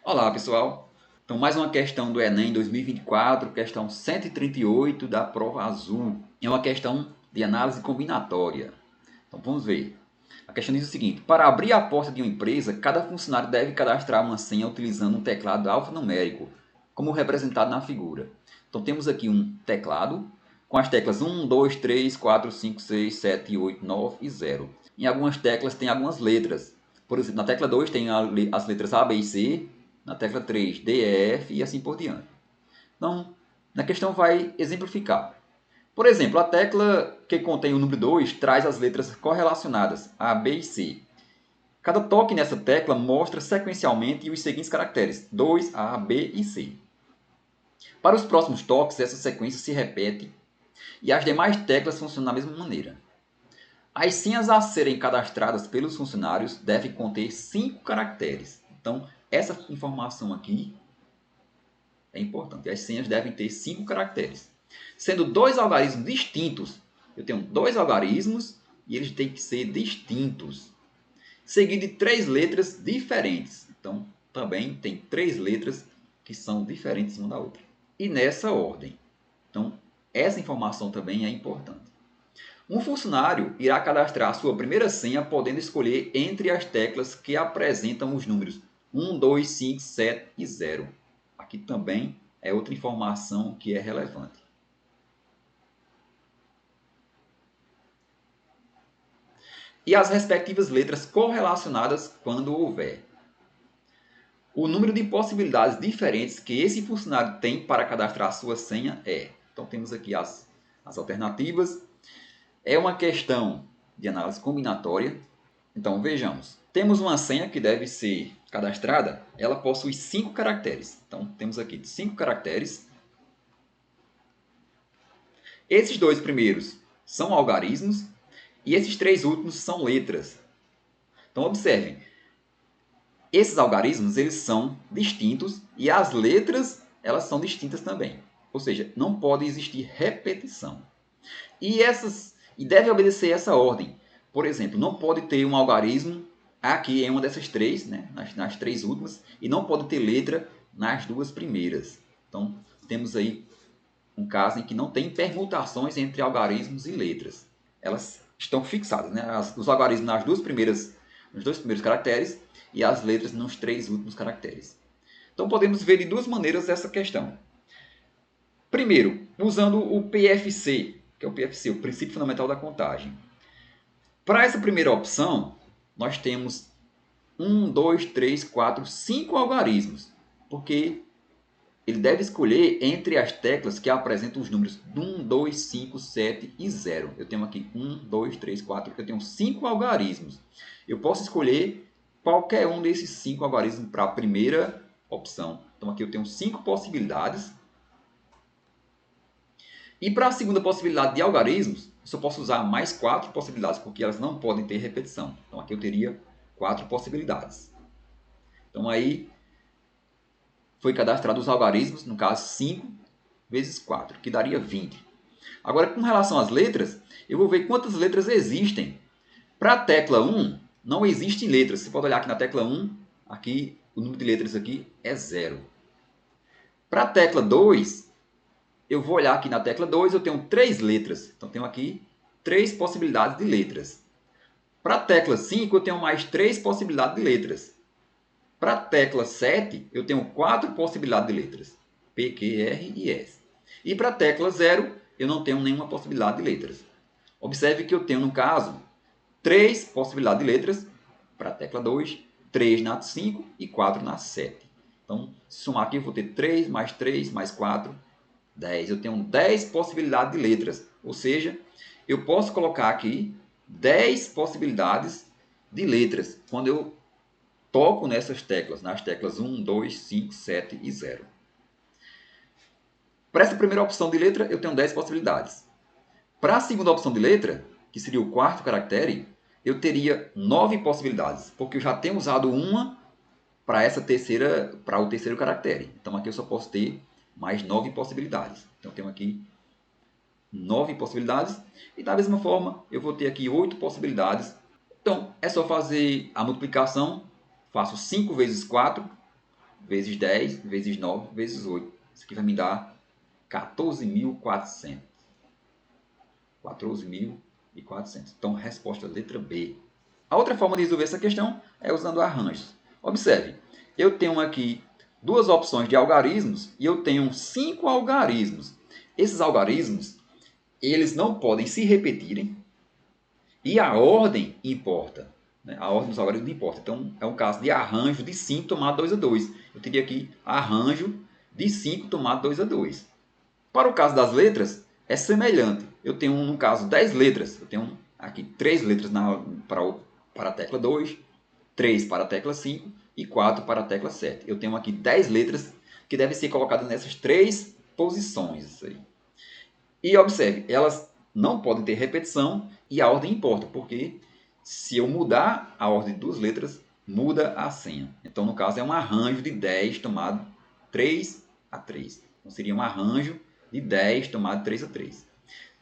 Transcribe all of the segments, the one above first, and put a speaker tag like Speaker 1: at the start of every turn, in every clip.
Speaker 1: Olá, pessoal. Então, mais uma questão do Enem 2024, questão 138 da prova azul. É uma questão de análise combinatória. Então, vamos ver. A questão diz o seguinte: para abrir a porta de uma empresa, cada funcionário deve cadastrar uma senha utilizando um teclado alfanumérico, como representado na figura. Então, temos aqui um teclado com as teclas 1, 2, 3, 4, 5, 6, 7, 8, 9 e 0. Em algumas teclas tem algumas letras. Por exemplo, na tecla 2 tem as letras A, B e C, na tecla 3 D, E, F e assim por diante. Então, na questão vai exemplificar. Por exemplo, a tecla que contém o número 2 traz as letras correlacionadas A, B e C. Cada toque nessa tecla mostra sequencialmente os seguintes caracteres: 2, A, B e C. Para os próximos toques, essa sequência se repete e as demais teclas funcionam da mesma maneira. As senhas a serem cadastradas pelos funcionários devem conter 5 caracteres. Então, essa informação aqui é importante. As senhas devem ter 5 caracteres. Sendo dois algarismos distintos, eu tenho dois algarismos e eles têm que ser distintos. Seguido de 3 letras diferentes. Então, também tem 3 letras que são diferentes uma da outra. E nessa ordem. Então, essa informação também é importante. Um funcionário irá cadastrar a sua primeira senha podendo escolher entre as teclas que apresentam os números 1, 2, 5, 7 e 0. Aqui também é outra informação que é relevante. E as respectivas letras correlacionadas quando houver. O número de possibilidades diferentes que esse funcionário tem para cadastrar a sua senha é. Então temos aqui as alternativas. É uma questão de análise combinatória. Então vejamos. Temos uma senha que deve ser cadastrada. Ela possui 5 caracteres. Então temos aqui 5 caracteres. Esses dois primeiros são algarismos e esses 3 últimos são letras. Então observem. Esses algarismos eles são distintos e as letras elas são distintas também. Ou seja, não pode existir repetição. E deve obedecer essa ordem. Por exemplo, não pode ter um algarismo aqui em uma dessas 3, né, nas 3 últimas, e não pode ter letra nas 2 primeiras. Então, temos aí um caso em que não tem permutações entre algarismos e letras. Elas estão fixadas, né? Os algarismos nos 2 primeiros caracteres e as letras nos 3 últimos caracteres. Então podemos ver de 2 maneiras essa questão. Primeiro, usando o PFC, que é o PFC, o princípio fundamental da contagem. Para essa primeira opção, nós temos 1, 2, 3, 4, 5 algarismos, porque ele deve escolher entre as teclas que apresentam os números 1, 2, 5, 7 e 0. Eu tenho aqui 1, 2, 3, 4. Eu tenho 5 algarismos. Eu posso escolher qualquer um desses 5 algarismos para a primeira opção. Então aqui eu tenho 5 possibilidades. E para a segunda possibilidade de algarismos, eu só posso usar mais 4 possibilidades, porque elas não podem ter repetição. Então aqui eu teria 4 possibilidades. Então aí foi cadastrado os algarismos, no caso 5 vezes 4, que daria 20. Agora, com relação às letras, eu vou ver quantas letras existem. Para a tecla 1, não existem letras. Você pode olhar aqui na tecla 1, aqui, o número de letras aqui é 0. Para a tecla 2, eu vou olhar aqui na tecla 2, eu tenho 3 letras. Então, tenho aqui 3 possibilidades de letras. Para a tecla 5, eu tenho mais 3 possibilidades de letras. Para a tecla 7, eu tenho 4 possibilidades de letras. P, Q, R e S. E para a tecla 0, eu não tenho nenhuma possibilidade de letras. Observe que eu tenho, no caso, 3 possibilidades de letras para a tecla 2, 3 na 5 e 4 na 7. Então, se somar aqui, eu vou ter 3 mais 4, 10. Eu tenho 10 possibilidades de letras. Ou seja, eu posso colocar aqui 10 possibilidades de letras quando eu toco nessas teclas, nas teclas 1, 2, 5, 7 e 0. Para essa primeira opção de letra, eu tenho 10 possibilidades. Para a segunda opção de letra, que seria o quarto caractere, eu teria 9 possibilidades, porque eu já tenho usado uma para o terceiro caractere. Então aqui eu só posso ter mais 9 possibilidades. Então eu tenho aqui 9 possibilidades e da mesma forma eu vou ter aqui 8 possibilidades. Então é só fazer a multiplicação. Faço 5 vezes 4, vezes 10, vezes 9, vezes 8. Isso aqui vai me dar 14.400. 14.400. Então, resposta letra B. A outra forma de resolver essa questão é usando arranjos. Observe, eu tenho aqui duas opções de algarismos e eu tenho 5 algarismos. Esses algarismos, eles não podem se repetirem e a ordem importa. Né? A ordem dos algarismos importa. Então, é um caso de arranjo de 5 tomado 2 a 2. Eu teria aqui arranjo de 5 tomado 2 a 2. Para o caso das letras, é semelhante. Eu tenho, no caso, 10 letras. Eu tenho aqui 3 letras para a tecla 2, 3 para a tecla 5 e 4 para a tecla 7. Eu tenho aqui 10 letras que devem ser colocadas nessas 3 posições. Isso aí. E observe, elas não podem ter repetição e a ordem importa, porque se eu mudar a ordem de 2 letras, muda a senha. Então, no caso, é um arranjo de 10 tomado 3 a 3. Então, seria um arranjo de 10 tomado 3 a 3.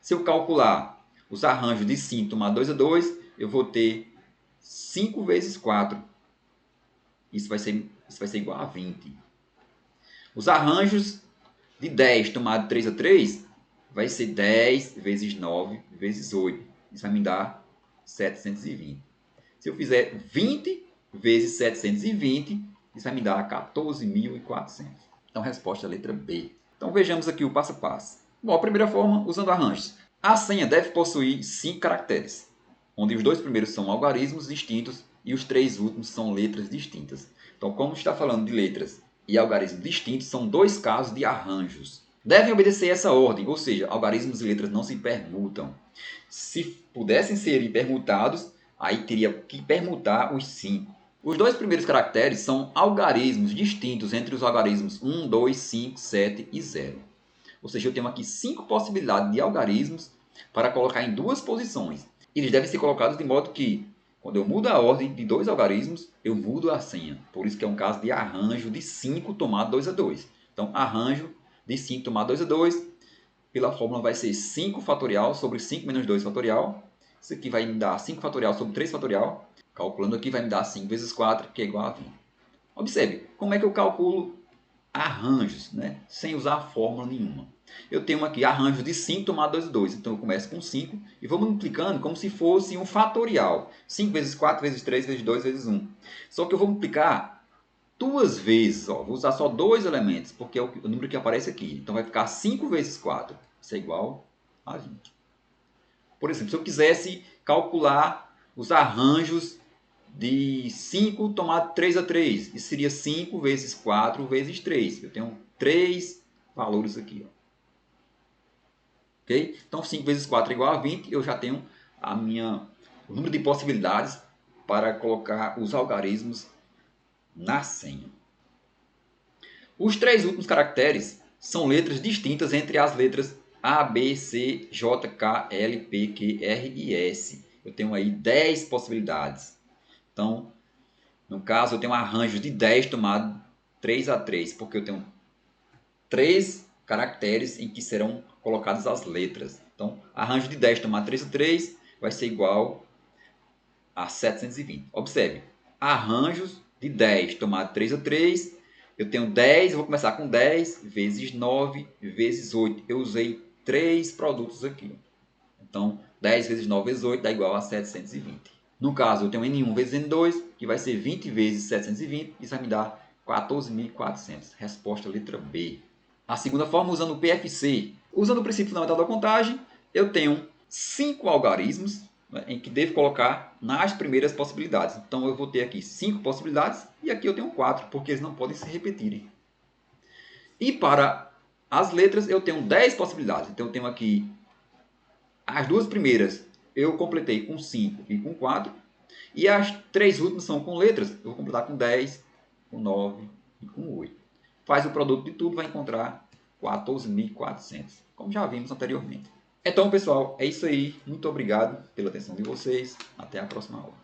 Speaker 1: Se eu calcular os arranjos de 5 tomado 2 a 2, eu vou ter 5 vezes 4. Isso vai ser igual a 20. Os arranjos de 10 tomado 3 a 3 vai ser 10 vezes 9 vezes 8. Isso vai me dar 720. Se eu fizer 20 vezes 720, isso vai me dar 14.400. Então, a resposta é a letra B. Então, vejamos aqui o passo a passo. Bom, a primeira forma, usando arranjos. A senha deve possuir 5 caracteres, onde os 2 primeiros são algarismos distintos e os 3 últimos são letras distintas. Então, como está falando de letras e algarismos distintos, são 2 casos de arranjos. Devem obedecer essa ordem, ou seja, algarismos e letras não se permutam. Se pudessem ser permutados, aí teria que permutar os 5. Os 2 primeiros caracteres são algarismos distintos entre os algarismos 1, 2, 5, 7 e 0. Ou seja, eu tenho aqui 5 possibilidades de algarismos para colocar em 2 posições. Eles devem ser colocados de modo que, quando eu mudo a ordem de 2 algarismos, eu mudo a senha. Por isso que é um caso de arranjo de 5 tomado 2 a 2. Então, arranjo de 5 tomado 2 a 2, pela fórmula vai ser 5 fatorial sobre 5 menos 2 fatorial. Isso aqui vai me dar 5 fatorial sobre 3 fatorial. Calculando aqui vai me dar 5 vezes 4, que é igual a 20. Observe, como é que eu calculo arranjos, né? Sem usar fórmula nenhuma. Eu tenho aqui arranjos de 5 tomado 2 a 2. Então, eu começo com 5 e vou multiplicando como se fosse um fatorial. 5 vezes 4, vezes 3, vezes 2, vezes 1. Só que eu vou multiplicar 2 vezes. Ó. Vou usar só 2 elementos, porque é o número que aparece aqui. Então, vai ficar 5 vezes 4. Isso é igual a 20. Por exemplo, se eu quisesse calcular os arranjos de 5 tomado 3 a 3. Isso seria 5 vezes 4 vezes 3. Eu tenho 3 valores aqui. Ó. Okay? Então, 5 vezes 4 é igual a 20. Eu já tenho o número de possibilidades para colocar os algarismos na senha. Os 3 últimos caracteres são letras distintas entre as letras A, B, C, J, K, L, P, Q, R e S. Eu tenho aí 10 possibilidades. Então, no caso, eu tenho um arranjo de 10 tomado 3 a 3, porque eu tenho 3 caracteres em que serão colocadas as letras. Então, arranjo de 10 tomado 3 a 3 vai ser igual a 720. Observe, arranjos de 10 tomado 3 a 3, eu tenho 10, eu vou começar com 10 vezes 9 vezes 8. Eu usei 3 produtos aqui. Então, 10 vezes 9 vezes 8 dá igual a 720. No caso, eu tenho N1 vezes N2, que vai ser 20 vezes 720, isso vai me dar 14.400. Resposta letra B. A segunda forma, usando o PFC. Usando o princípio fundamental da contagem, eu tenho 5 algarismos, né, em que devo colocar nas primeiras possibilidades. Então, eu vou ter aqui 5 possibilidades e aqui eu tenho 4, porque eles não podem se repetirem. E para as letras, eu tenho 10 possibilidades. Então, eu tenho aqui as 2 primeiras. Eu completei com 5 e com 4. E as 3 últimas são com letras. Eu vou completar com 10, com 9 e com 8. Faz o produto de tudo, vai encontrar 14.400, como já vimos anteriormente. Então, pessoal, é isso aí. Muito obrigado pela atenção de vocês. Até a próxima aula.